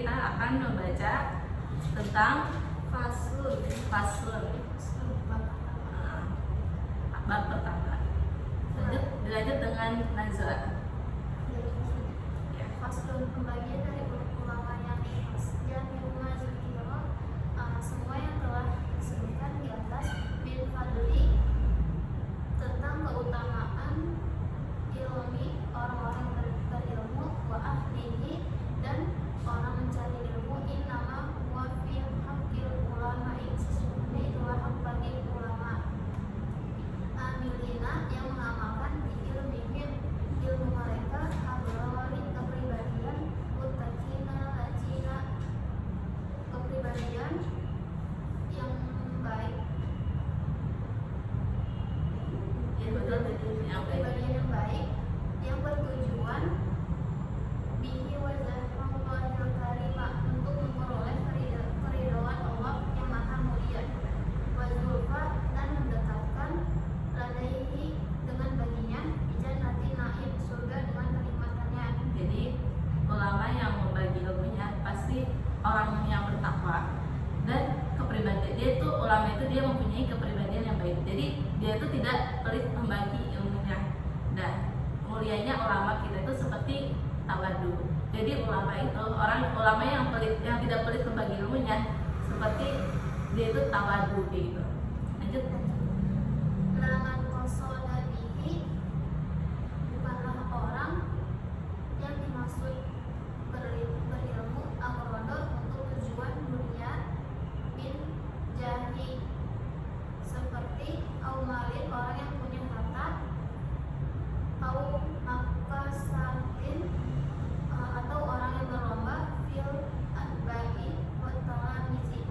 kita akan membaca tentang Faslun. Bab pertama. Dilanjut dengan Nazwa. Faslun, pembagian dari ulama yang ilmu zikiro, semua yang telah disebutkan di atas. Bil fadli, tentang keutamaan ilmi orang-orang yang berilmu, wa ahlihi, dan orang mencari ilmu. Innama huwa fi haqqil ulama'i, sesungguhnya itulah hak bagi ulama. Amilina, yang mengamalkan di ilmihim, ilmu mereka, hadrali, kepribadian, mutakina, lajina, kepribadian yang baik. Ya betul, Kepribadian yang baik yang bertujuan bihi wajahallahil karimah, untuk memperoleh keridhaan Allah yang maha mulia, wazulfa, dan mendekatkan ladaihi, dengan baginya, bijannati naim, surga dengan kenikmatannya. Jadi ulama yang membagi ilmunya pasti orang yang bertakwa, dan kepribadian dia itu, ulama itu dia mempunyai kepribadian yang baik. Jadi dia itu tidak pelit membagi ilmunya, dan mulianya ulama kita itu seperti tawadu. Jadi ulama itu ulama yang pelit, yang tidak pelit membagi ilmunya, seperti dia itu tawadu gitu. Lanjut. Laman qasoda bihi, bukanlah orang yang dimaksud berilmu amrodo, untuk tujuan dunia, bin jahi, seperti aumalin, orang yang punya harta, au makasatin, atau orang yang berlomba, fil adbai wa talamizi,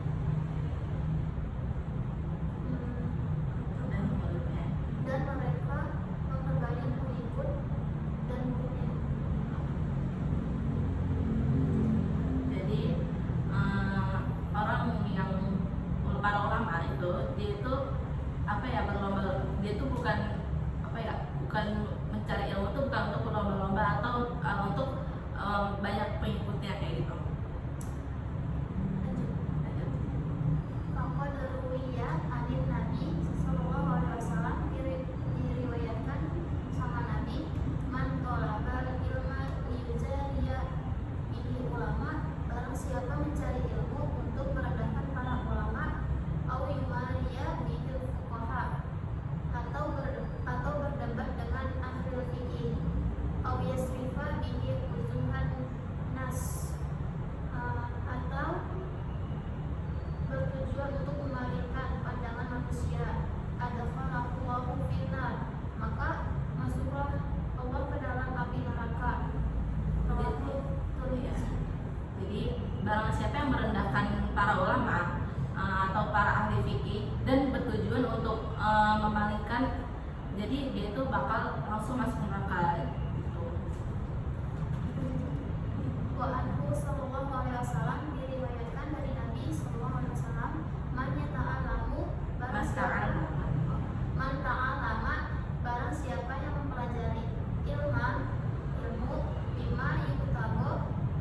Dan mulutnya. dan mereka memperbanyak pengikut dan muridnya. Jadi orang yang para ulama itu, dia itu berlomba. Dia itu bukan mencari ilmu itu bukan untuk berlomba-lomba atau untuk banyak pengikutnya kayak gitu. Lanjut. Faqad ruwiya anin Nabi sallallahu alaihi wasallam, diriwayatkan sama Nabi, man talabal ilma liyujariya bihi ulama, barang siapa mencari ilmu untuk merendahkan para ulama, au yumariya bihi fuqaha, atau berdebat dengan ahli fikih, au yasrifa bihi uzuhan nas, atau bertujuan untuk memalingkan pandangan manusia, adkhalahu finnar, maka masuklah Allah ke dalam api neraka. Rawahu Tirmidzi. Jadi barang siapa yang merendahkan para ulama atau para ahli fikih dan bertujuan untuk memalingkan, jadi dia itu bakal langsung masuk neraka gitu. Wa anhu sallallahu alaihi wasallam, diriwayatkan dari Nabi sallallahu alaihi wasallam, man yata'alamu, man ta'alama, barang siapa yang mempelajari ilmu bima yutabo,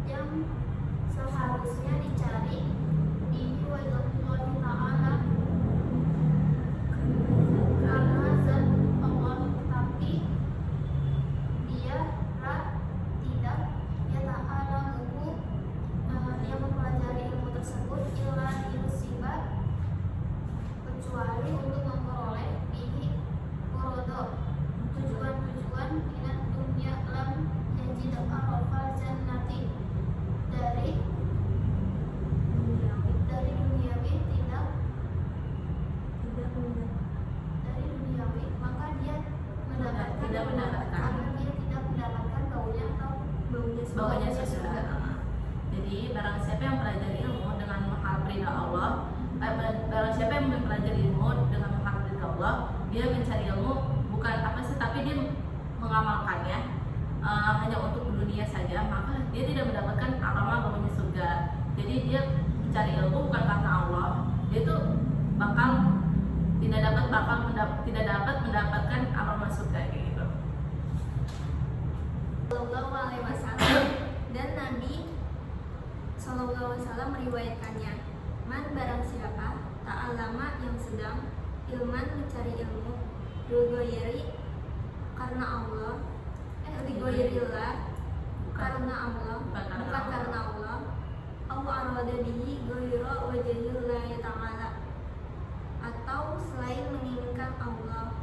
yang seharusnya dicari, bihi wajhullahi ta'ala, karena zat Allah, tapi dia tidak yata'alamuhu, yang mempelajari ilmu tersebut, illa yusiba, kecuali untuk memperoleh bihi qorodo, tujuan-tujuan minat dunia, lam yajid arafal jannati, dari duniawi, dari duniawi, maka dia Tidak mendapatkan. maka dia tidak mendapatkan baunya atau Bawahnya surga. Jadi barang siapa yang mempelajari ilmu dengan mengharap ridha Allah, barang siapa yang mempelajari ilmu dengan mengharap ridha Allah, dia mencari ilmu bukan tapi dia mengamalkannya hanya untuk dunia saja, maka dia tidak mendapatkan aroma baunya surga. Jadi dia mencari ilmu bukan karena Allah, dia itu tidak dapat mendapatkan aroma surga kayak gitu. Sallallahu alaihi wasallam, dan Nabi SAW meriwayatkannya, man barang siapa ta'alama yang sedang ilman mencari ilmu rigoyeri karena Allah rigoyerillah karena Allah bukan karena Allah au arada bihi ghayra wajhillahi ta'ala atau selain menginginkan Allah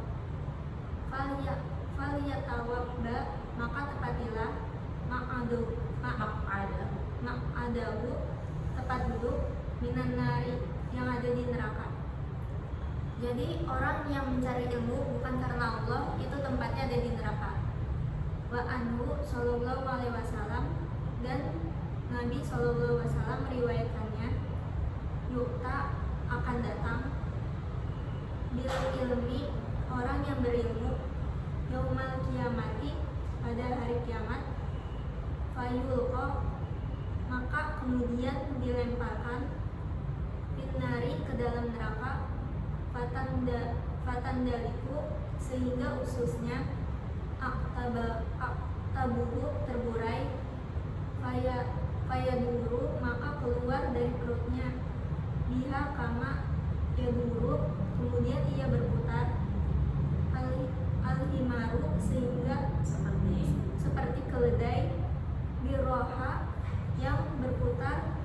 falyatawabba maka tepatilah ma'adahu tempat duduk minan nari yang ada di neraka. Jadi orang yang mencari ilmu bukan karena Allah itu tempatnya ada di neraka. Wa anhu sallallahu alaihi wasallam dan Nabi sallallahu alaihi wasallam meriwayatkannya yukta akan datang bil ilmi orang yang berilmu yaumal kiamati pada hari kiamat fayulqa maka kemudian dilemparkan finnari ke dalam neraka fatandaliku sehingga ususnya aktabuhu terburai fayaduru maka keluar dari perutnya biha kama yaduru kemudian ia berputar al-himaru sehingga seperti keledai biroha yang berputar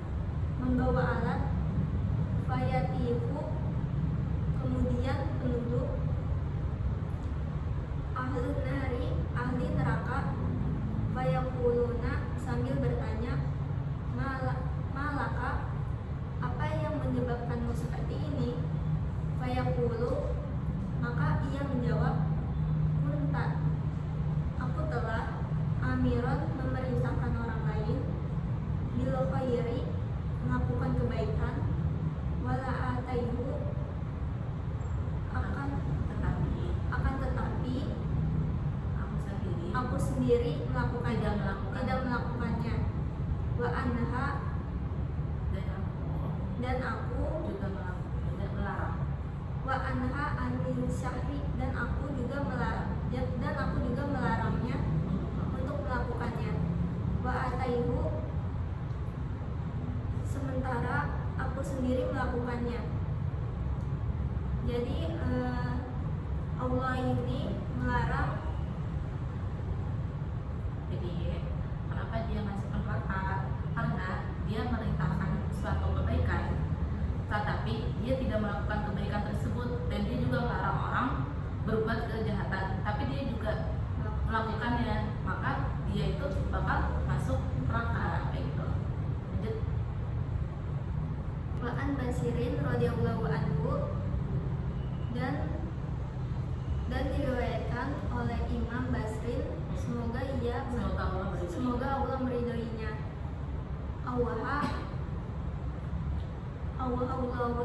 membawa alat fayatifu kemudian penduduk ahli neraka fayaquluna sambil bertanya malaka apa yang menyebabkanmu seperti ini fayaqulu maka ia menjawab kunta aku telah amiran memerintahkan orang lain bil khairi melakukan kebaikan wala ataihu akan tetapi aku sendiri tidak melakukannya wa anha dan aku juga melarang wa anha anil syahri dan aku juga melarangnya untuk melakukannya wa ataihu sementara aku sendiri melakukannya. Jadi Allah ini melarang. Jadi kenapa dia masuk neraka? Karena dia merintahkan suatu kebaikan, tetapi dia tidak melakukan kebaikan tersebut, dan dia juga melarang orang berbuat kejahatan, tapi dia juga melakukannya, maka dia itu bakal masuk neraka. Gitu. Lanjut. Wa an Basirin radhiyallahu anhu dan diriwayatkan oleh Imam Basrin semoga Allah meridhoinya Allah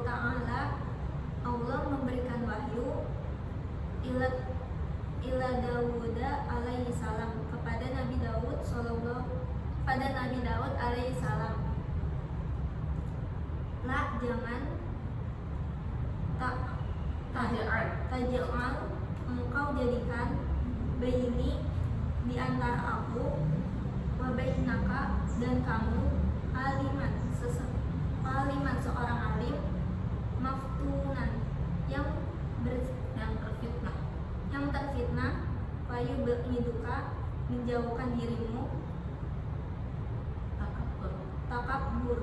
Ta'ala Allah memberikan wahyu ila Dawud alaihi salam kepada Nabi Daud alaihi salam la jangan taj'al engkau jadikan baini di antara aku wa bainaka dan kamu aliman seorang alim maftunan yang terfitnah fayu berhiduka menjauhkan dirimu takabur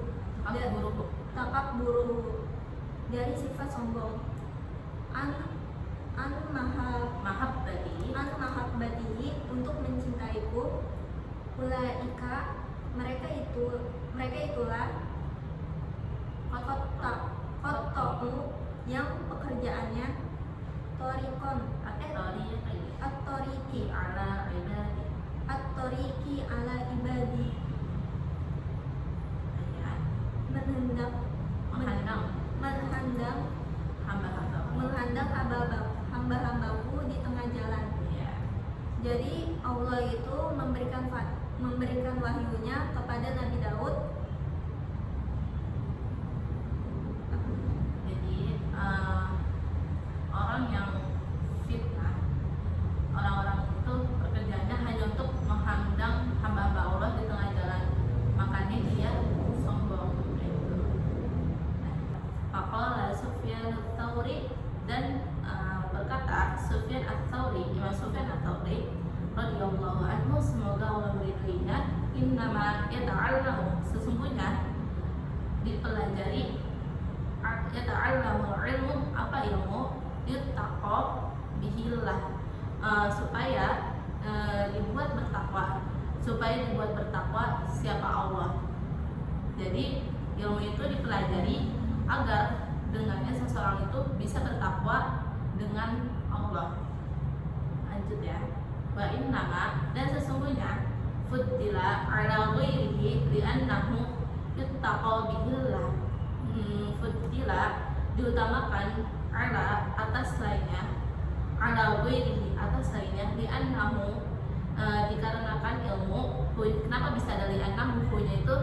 dari sifat sombong an mahabbatihi untuk mencintaiku ulaika mereka itulah kotomu yang pekerjaannya torikon at-toriki ala ibadi menghandang hamba-hambaku di tengah jalan. Jadi Allah itu memberikan wahyunya kepada Nabi Daud. Jadi orang yang fitnah, orang-orang itu pekerjaannya hanya untuk menghadang hamba-hamba Allah di tengah jalan, makanya dia sombong. innama yata'allamu, sesungguhnya dipelajari, yata'allamu ilmu, apa ilmu? Yuttaqo bihillah, supaya dibuat bertakwa, siapa Allah. Jadi ilmu itu dipelajari agar dengannya seseorang itu bisa bertakwa dengan Allah. Lanjut ya. Wa innama, dan sesungguhnya fuddila ala ghairihi li'annahu yuttaqo bihillah. Fuddila diutamakan ala atas lainnya, ala ghairihi atas lainnya, li'annahu dikarenakan ilmu. Kenapa bisa ada li'annahu? Hunya itu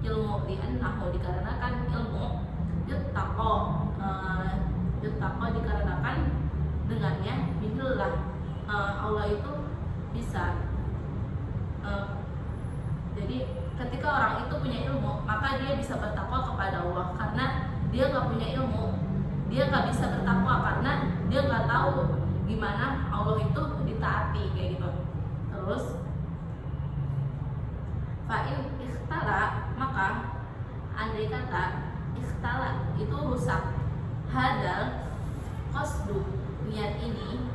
ilmu, li'annahu dikarenakan ilmu, yuttaqo dikarenakan dengannya bihillah, Allah itu bisa. Jadi ketika orang itu punya ilmu, maka dia bisa bertakwa kepada Allah. Karena dia nggak punya ilmu, dia nggak bisa bertakwa karena dia nggak tahu gimana Allah itu ditaati, kayak gitu. Terus fa'in ikhtala, maka andai kata ikhtala itu rusak, hadal qasdu, niat ini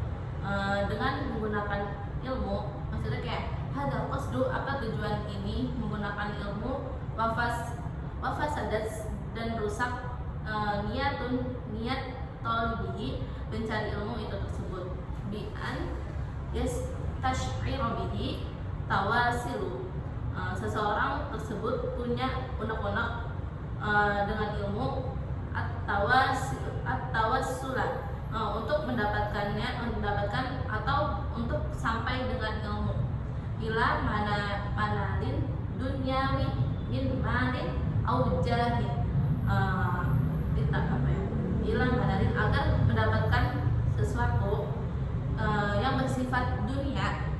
dengan menggunakan ilmu, maksudnya kayak hadal qasdu, apa tujuan ini menggunakan ilmu, wafasadat, dan rusak niat tolibihi, mencari ilmu itu tersebut, bi'an yastash'iru bihi tawasilu, seseorang tersebut punya unek-unek dengan ilmu at-tawassulah, untuk mendapatkan atau untuk sampai dengan ilmu, ila manalin dunyawi min malin au jahin, ila manalin, agar mendapatkan sesuatu yang bersifat dunia,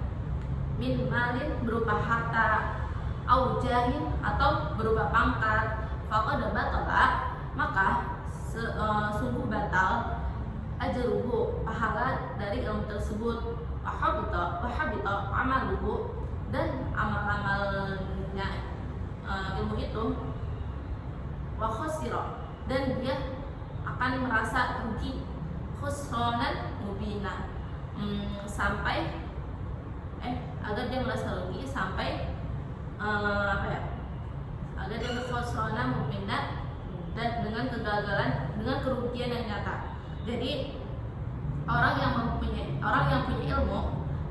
min malin berupa harta, au jahin atau berupa pangkat, faqad batala, maka sungguh batal ajruhu, pahala dari ilmu tersebut, wahabita amaluhu, dan amal-amalnya ilmu itu, wa khasira, dan dia akan merasa rugi, khusranan mubina, sampai agar dia merasa rugi sampai agar dia khusranan mubina, dan dengan kegagalan, dengan kerugian yang nyata. Jadi orang yang punya ilmu,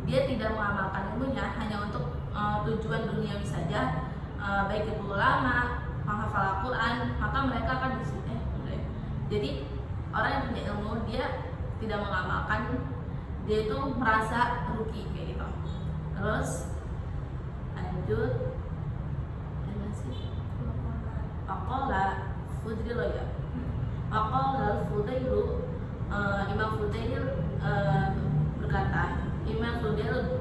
dia tidak mengamalkan ilmunya hanya untuk tujuan duniawi saja, baik itu ulama, menghafal Al-Quran, maka mereka akan jadi orang yang punya ilmu, dia tidak mengamalkan, dia itu merasa rugi, kayak gitu. Terus lanjut, Faqala Fudailu, ya. Faqala Fudailu, Imam Fudail berkata, Imam Fudail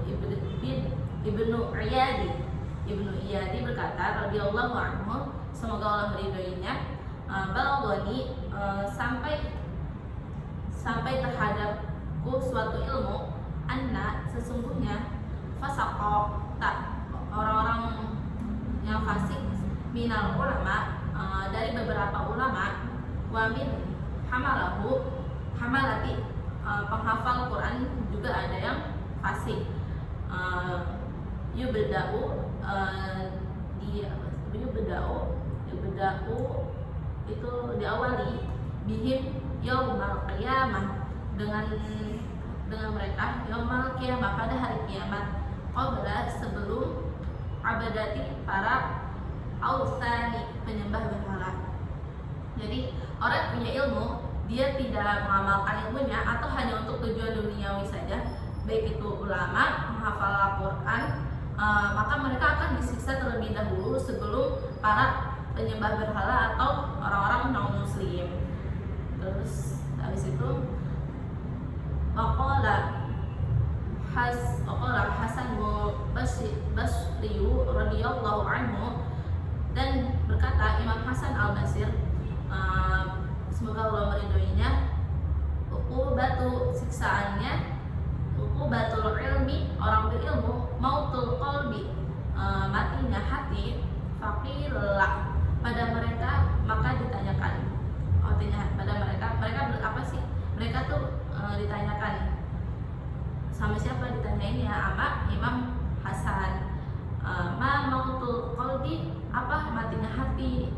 ibnu Iyadi berkata, radhiyallahu anhu, semoga Allah meridhoinya, balagoni, sampai terhadapku suatu ilmu, anna, sesungguhnya fasaqo, orang-orang yang fasik, minal ulama, dari beberapa ulama, wa min hamalati, penghafal Quran juga ada yang fasik, yubda'u itu diawali, bihim yaumal qiyamah, dengan mereka yaumal qiyamah, pada hari kiamat, qabla, sebelum abadati, para ausani, penyembah berhala. Jadi orang yang punya ilmu, dia tidak mengamalkan ilmunya atau hanya untuk tujuan duniawi saja, baik itu ulama, menghafal Al-Quran, maka mereka akan disiksa terlebih dahulu sebelum para penyembah berhala atau orang-orang non-muslim. Terus habis itu Waqala Hasan Basriyu radhiyallahu anhu, dan berkata Imam Hasan Al-Basir, semoga Allah meridhoinya, uqubatu, siksaannya, uqubatul ilmi, orang berilmu, mautul qalbi, matinya hati, ditanyain ya sama Imam Hasan, ma mautul qalbi, apa matinya hati,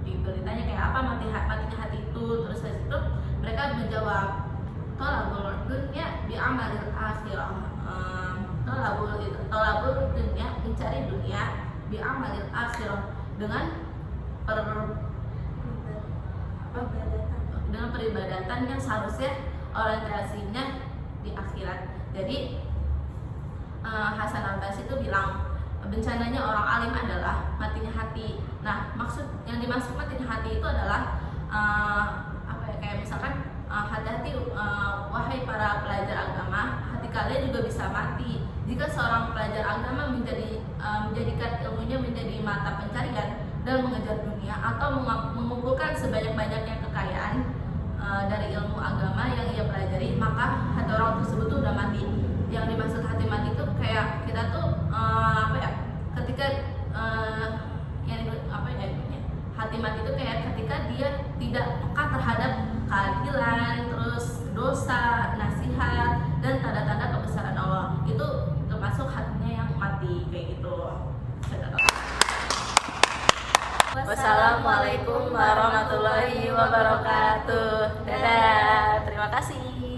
gitu. Ditanya kayak apa matinya hati itu, terus habis itu mereka menjawab tolabul dunya bi amalil akhirah. Tolabul dunya, mencari dunia, bi amalil akhirah, dengan peribadatan yang seharusnya orientasinya di akhirat. Jadi Hasan al-Basri itu bilang bencananya orang alim adalah matinya hati. Nah, yang dimaksud matinya hati itu adalah kayak misalkan hati-hati wahai para pelajar agama, hati kalian juga bisa mati jika seorang pelajar agama menjadikan ilmunya menjadi mata pencarian dan mengejar dunia, atau mengumpulkan sebanyak-banyaknya kekayaan dari ilmu agama yang ia pelajari, maka hati orang tersebut tuh udah mati. Yang dimaksud hati mati itu kayak kita tuh ketika hati mati itu kayak ketika dia tidak peka terhadap keadilan, terus dosa, nasihat, dan tanda-tanda kebesaran Allah. Itu termasuk hatinya yang mati kayak gitu. Wassalamualaikum warahmatullahi wabarakatuh. Dadah. Terima kasih.